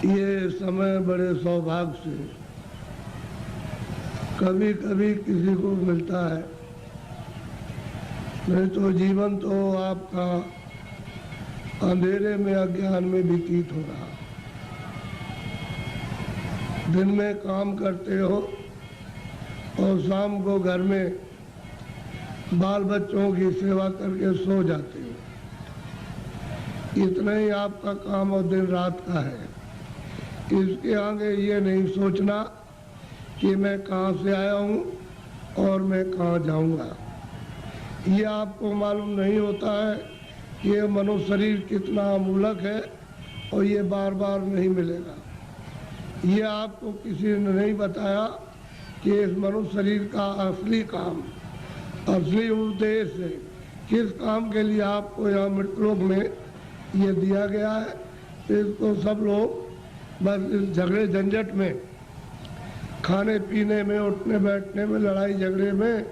ये समय बड़े सौभाग्य से कभी कभी किसी को मिलता है, नहीं तो जीवन तो आपका अंधेरे में अज्ञान में व्यतीत हो रहा। दिन में काम करते हो और शाम को घर में बाल बच्चों की सेवा करके सो जाते हो। इतना ही आपका काम और दिन रात का है। इसके आगे ये नहीं सोचना कि मैं कहाँ से आया हूँ और मैं कहाँ जाऊँगा। ये आपको मालूम नहीं होता है कि ये मनुष्य शरीर कितना अमूलक है और ये बार बार नहीं मिलेगा। ये आपको किसी ने नहीं बताया कि इस मनुष्य शरीर का असली काम, असली उद्देश्य है, किस काम के लिए आपको यहाँ मृतलोक में ये दिया गया है। इसको सब लोग बस इस झगड़े झंझट में, खाने पीने में, उठने बैठने में, लड़ाई झगड़े में,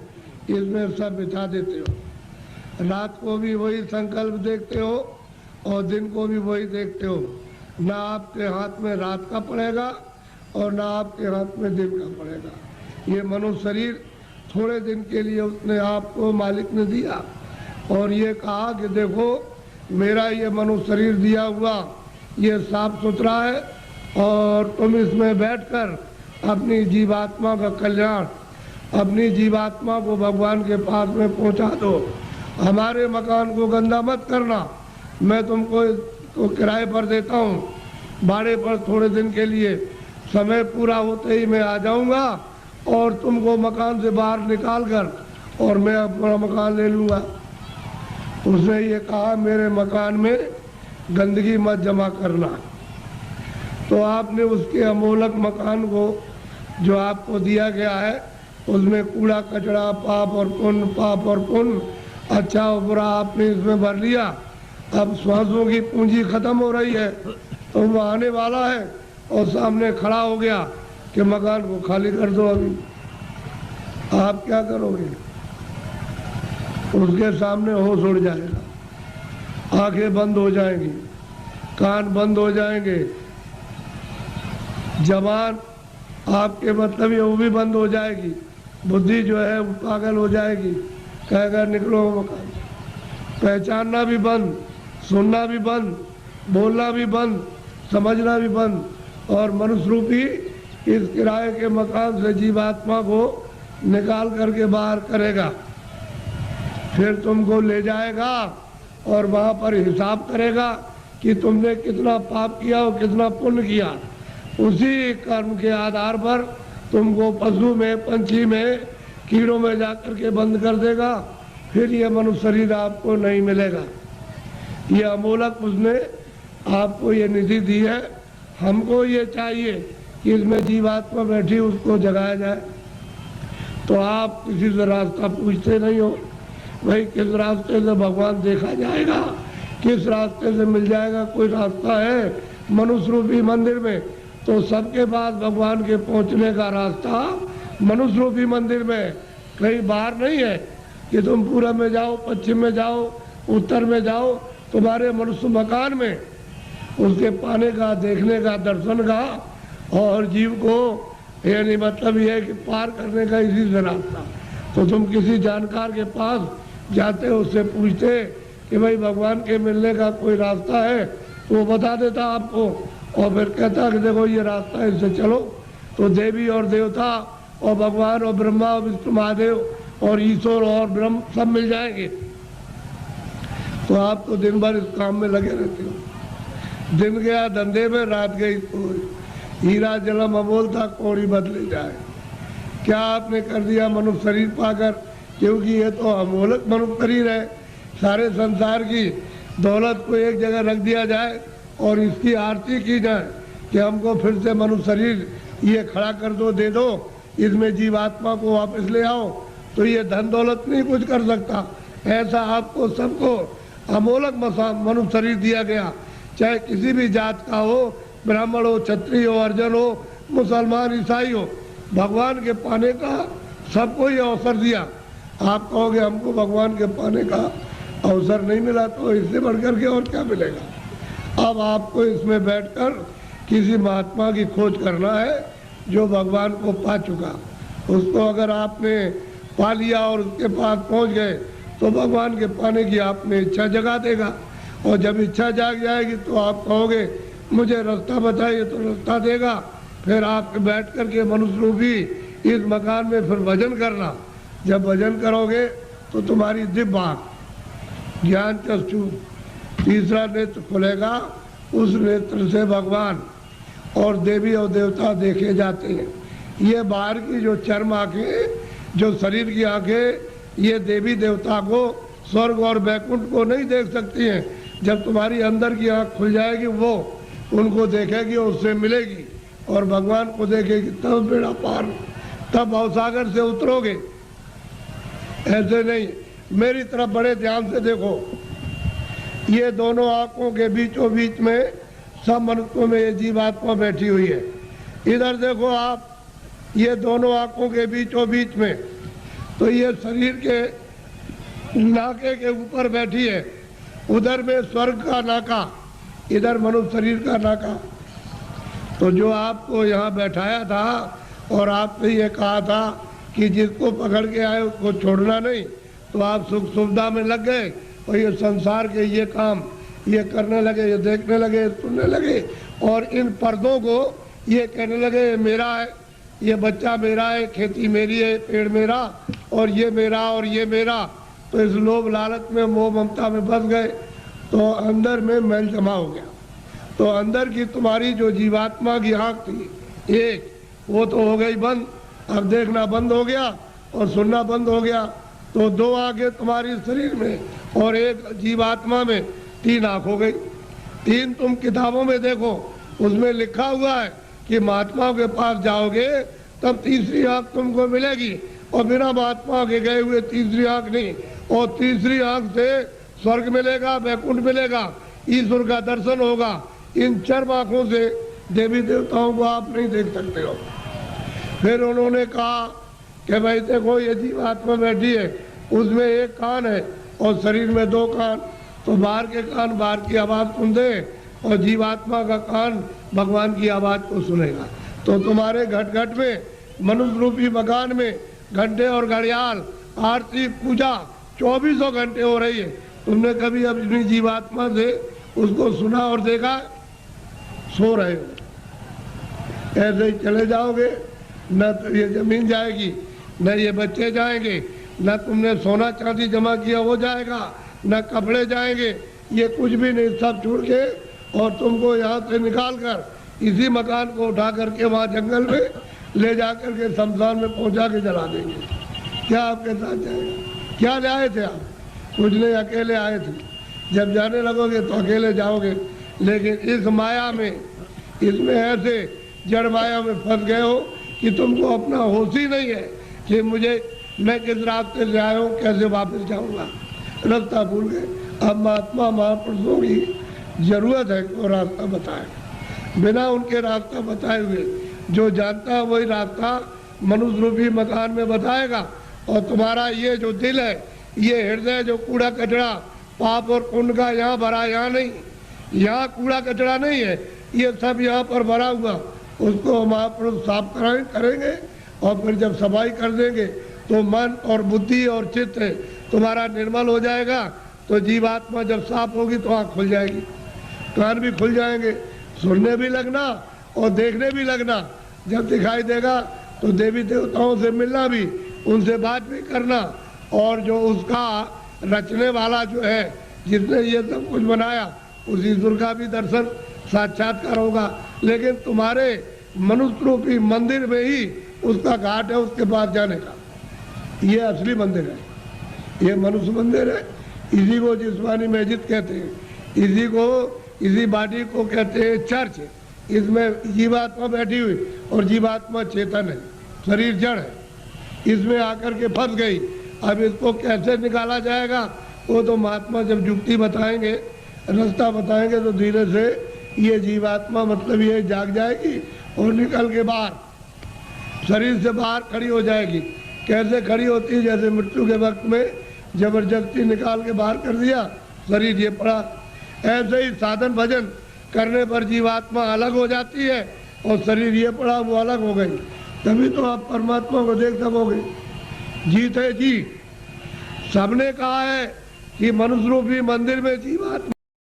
इसमें सब बिता देते हो। रात को भी वही संकल्प देखते हो और दिन को भी वही देखते हो। ना आपके हाथ में रात का पड़ेगा और ना आपके हाथ में दिन का पड़ेगा। ये मनुष्य शरीर थोड़े दिन के लिए उसने आपको मालिक ने दिया और ये कहा कि देखो मेरा ये मनुष्य शरीर दिया हुआ ये साफ सुथरा है और तुम इसमें बैठकर अपनी जीवात्मा का कल्याण, अपनी जीवात्मा को भगवान के पास में पहुंचा दो। हमारे मकान को गंदा मत करना। मैं तुमको किराए पर देता हूँ, भाड़े पर थोड़े दिन के लिए। समय पूरा होते ही मैं आ जाऊँगा और तुमको मकान से बाहर निकाल कर और मैं अपना मकान ले लूँगा। उसने ये कहा मेरे मकान में गंदगी मत जमा करना। तो आपने उसके अमोलक मकान को जो आपको दिया गया है उसमें कूड़ा कचरा, पाप और पुण्य, अच्छा और बुरा आपने इसमें भर लिया। अब श्वासों की पूंजी खत्म हो रही है तो वो आने वाला है और सामने खड़ा हो गया कि मकान को खाली कर दो। अभी आप क्या करोगे? उसके सामने होश उड़ जाएगा, आंखें बंद हो जाएंगी, कान बंद हो जाएंगे, जबान आपके मतलब ये वो भी बंद हो जाएगी, बुद्धि जो है वो पागल हो जाएगी, कहेगा निकलो मकान। पहचानना भी बंद, सुनना भी बंद, बोलना भी बंद, समझना भी बंद। और मनुष्य रूपी इस किराए के मकान से जीवात्मा को निकाल करके बाहर करेगा, फिर तुमको ले जाएगा और वहाँ पर हिसाब करेगा कि तुमने कितना पाप किया और कितना पुण्य किया। उसी कर्म के आधार पर तुमको पशु में, पंछी में, कीड़ों में जाकर के बंद कर देगा। फिर ये मनुष्य शरीर आपको नहीं मिलेगा। ये अमोलक उसने आपको ये निधि दी है। हमको ये चाहिए कि इसमें जीवात्मा बैठी उसको जगाया जाए। तो आप किसी से रास्ता पूछते नहीं हो, भाई किस रास्ते से भगवान देखा जाएगा, किस रास्ते से मिल जाएगा। कोई रास्ता है मनुष्य रूपी मंदिर में? तो सबके पास भगवान के पहुंचने का रास्ता मनुष्य रूपी मंदिर में, कहीं बाहर नहीं है कि तुम पूरब में जाओ, पश्चिम में जाओ, उत्तर में जाओ। तुम्हारे मनुष्य मकान में उसके पाने का, देखने का, दर्शन का और जीव को यानी मतलब ये है कि पार करने का इसी से रास्ता। तो तुम किसी जानकार के पास जाते हो, उससे पूछते कि भाई भगवान के मिलने का कोई रास्ता है, तो वो बता देता आपको और फिर कहता कि देखो ये रास्ता है, इससे चलो। तो देवी और देवता और भगवान और ब्रह्मा और विष्णु महादेव और ईश्वर और ब्रह्म सब मिल जाएंगे। तो आप तो दिन भर इस काम में लगे रहते हो। दिन गया धंधे में, रात गई सोई। हीरा जलम अमोल था, कौड़ी बदले जाए। क्या आपने कर दिया मनुष्य शरीर पाकर? क्योंकि ये तो अमोलक मनुष्य शरीर है। सारे संसार की दौलत को एक जगह रख दिया जाए और इसकी आरती की जाए कि हमको फिर से मनुष्य शरीर ये खड़ा कर दो, दे दो, इसमें जीवात्मा को वापस ले आओ, तो ये धन दौलत नहीं कुछ कर सकता। ऐसा आपको सबको अमोलक मनुष्य शरीर दिया गया, चाहे किसी भी जात का हो, ब्राह्मण हो, क्षत्रिय हो, अर्जन हो, मुसलमान, ईसाई हो। भगवान के पाने का सबको ये अवसर दिया। आप कहोगे हमको भगवान के पाने का अवसर नहीं मिला, तो इससे बढ़कर के और क्या मिलेगा। अब आपको इसमें बैठकर किसी महात्मा की खोज करना है जो भगवान को पा चुका। उसको अगर आपने पा लिया और उसके पास पहुंच गए तो भगवान के पाने की आपने इच्छा जगा देगा, और जब इच्छा जाग जाएगी तो आप कहोगे मुझे रास्ता बताइए, तो रास्ता देगा। फिर आप बैठ कर के मनुष्य रूपी इस मकान में फिर भजन करना। जब भजन करोगे तो तुम्हारी दिव्य आँख ज्ञान चक्षु तीसरा नेत्र खुलेगा, उस नेत्र से भगवान और देवी और देवता देखे जाते हैं। ये बाहर की जो चर्म आँखें, जो शरीर की आँखें, ये देवी देवता को, स्वर्ग और वैकुंठ को नहीं देख सकती हैं। जब तुम्हारी अंदर की आँख खुल जाएगी वो उनको देखेगी और उससे मिलेगी और भगवान को देखेगी, तब बेड़ा पार, तब भवसागर से उतरोगे। ऐसे नहीं, मेरी तरफ बड़े ध्यान से देखो। ये दोनों आंखों के बीचों बीच में सब मनुष्यों में ये जीवात्मा बैठी हुई है। इधर देखो आप, ये दोनों आंखों के बीचों बीच में, तो ये शरीर के नाके के ऊपर बैठी है। उधर में स्वर्ग का नाका, इधर मनुष्य शरीर का नाका। तो जो आपको यहाँ बैठाया था और आपने ये कहा था कि जिसको पकड़ के आए उसको छोड़ना नहीं, तो आप सुख सुविधा में लग गए और ये संसार के ये काम ये करने लगे, ये देखने लगे, सुनने लगे, और इन पर्दों को ये कहने लगे ये मेरा है, ये बच्चा मेरा है, खेती मेरी है, पेड़ मेरा, और ये मेरा और ये मेरा। तो इस लोभ लालच में मोह ममता में फंस गए, तो अंदर में मैल जमा हो गया। तो अंदर की तुम्हारी जो जीवात्मा की आँख थी एक, वो तो हो गई बंद। अब देखना बंद हो गया और सुनना बंद हो गया। तो दो आंखें तुम्हारी शरीर में और एक जीवात्मा में, तीन आँख हो गई। तीन तुम किताबों में देखो, उसमें लिखा हुआ है कि महात्माओं के पास जाओगे तब तीसरी आँख तुमको मिलेगी, और बिना महात्मा के गए हुए तीसरी आँख नहीं। और तीसरी आँख से स्वर्ग मिलेगा, वैकुंठ मिलेगा, ईश्वर का दर्शन होगा। इन चर्म आँखों से देवी देवताओं को आप नहीं देख सकते हो। फिर उन्होंने कहा कि भाई देखो ये जीवात्मा बैठी है, उसमें एक कान है और शरीर में दो कान, तो बाहर के कान बाहर की आवाज़ सुन दे और जीवात्मा का कान भगवान की आवाज़ को सुनेगा। तो तुम्हारे घट घट में, मनुष्य रूपी मकान में घंटे और घड़ियाल, आरती, पूजा 2400 घंटे हो रही है। तुमने कभी अपनी जीवात्मा से उसको सुना और देखा? सो रहे हो, ऐसे ही चले जाओगे। न तो ये जमीन जाएगी, न ये बच्चे जाएंगे, न तुमने सोना चांदी जमा किया वो जाएगा, न कपड़े जाएंगे, ये कुछ भी नहीं, सब छोड़ के और तुमको यहाँ से निकाल कर इसी मकान को उठा करके वहाँ जंगल में ले जा कर के शमशान में पहुँचा के जला देंगे। क्या आपके साथ जाएगा? क्या ले आए थे आप? कुछ नहीं, अकेले आए थे। जब जाने लगोगे तो अकेले जाओगे। लेकिन इस माया में, इसमें ऐसे जड़ माया में फंस गए हो कि तुमको अपना होश ही नहीं है कि मैं किस रास्ते से आया हूँ, कैसे वापस जाऊँगा, रास्ता भूल गए। अब महात्मा महापुरुषों की जरूरत है कि वो रास्ता बताए। बिना उनके रास्ता बताए हुए जो जानता है वही रास्ता मनुष्य रूपी मकान में बताएगा। और तुम्हारा ये जो दिल है, ये हृदय जो कूड़ा कचरा पाप और पुण्य का यहाँ भरा, यहाँ नहीं, यहाँ कूड़ा कचरा नहीं है, ये सब यहाँ पर भरा हुआ, उसको महापुरुष साफ करेंगे। और फिर जब सफाई कर देंगे तो मन और बुद्धि और चित्त तुम्हारा निर्मल हो जाएगा। तो जीवात्मा जब साफ होगी तो आँख खुल जाएगी, कान भी खुल जाएंगे, सुनने भी लगना और देखने भी लगना। जब दिखाई देगा तो देवी देवताओं से मिलना भी, उनसे बात भी करना, और जो उसका रचने वाला जो है, जिसने ये सब कुछ बनाया, उस ईश्वर का भी दर्शन साक्षात्कार होगा। लेकिन तुम्हारे मनुष्य रूपी मंदिर में ही उसका घाट है, उसके पास जाने का। ये असली मंदिर है, ये मनुष्य मंदिर है। इसी को जिस्मानी मस्जिद कहते हैं, इसी बाटी को कहते हैं चर्च। इसमें जीवात्मा बैठी हुई और जीवात्मा चेतन है, शरीर जड़ है, इसमें आकर के फंस गई। अब इसको कैसे निकाला जाएगा वो तो महात्मा जब युक्ति बताएंगे, रास्ता बताएंगे, तो धीरे से ये जीवात्मा मतलब ये जाग जाएगी और निकल के बाहर शरीर से बाहर खड़ी हो जाएगी। कैसे खड़ी होती है? जैसे मृत्यु के वक्त में जबरदस्ती निकाल के बाहर कर दिया, शरीर ये पड़ा। ऐसे ही साधन भजन करने पर जीवात्मा अलग हो जाती है और शरीर ये पड़ा वो अलग हो गई, तभी तो आप परमात्मा को देख सकोगे। जीत है जी। सबने कहा है कि मनुष्य रूपी मंदिर में जीवात्मा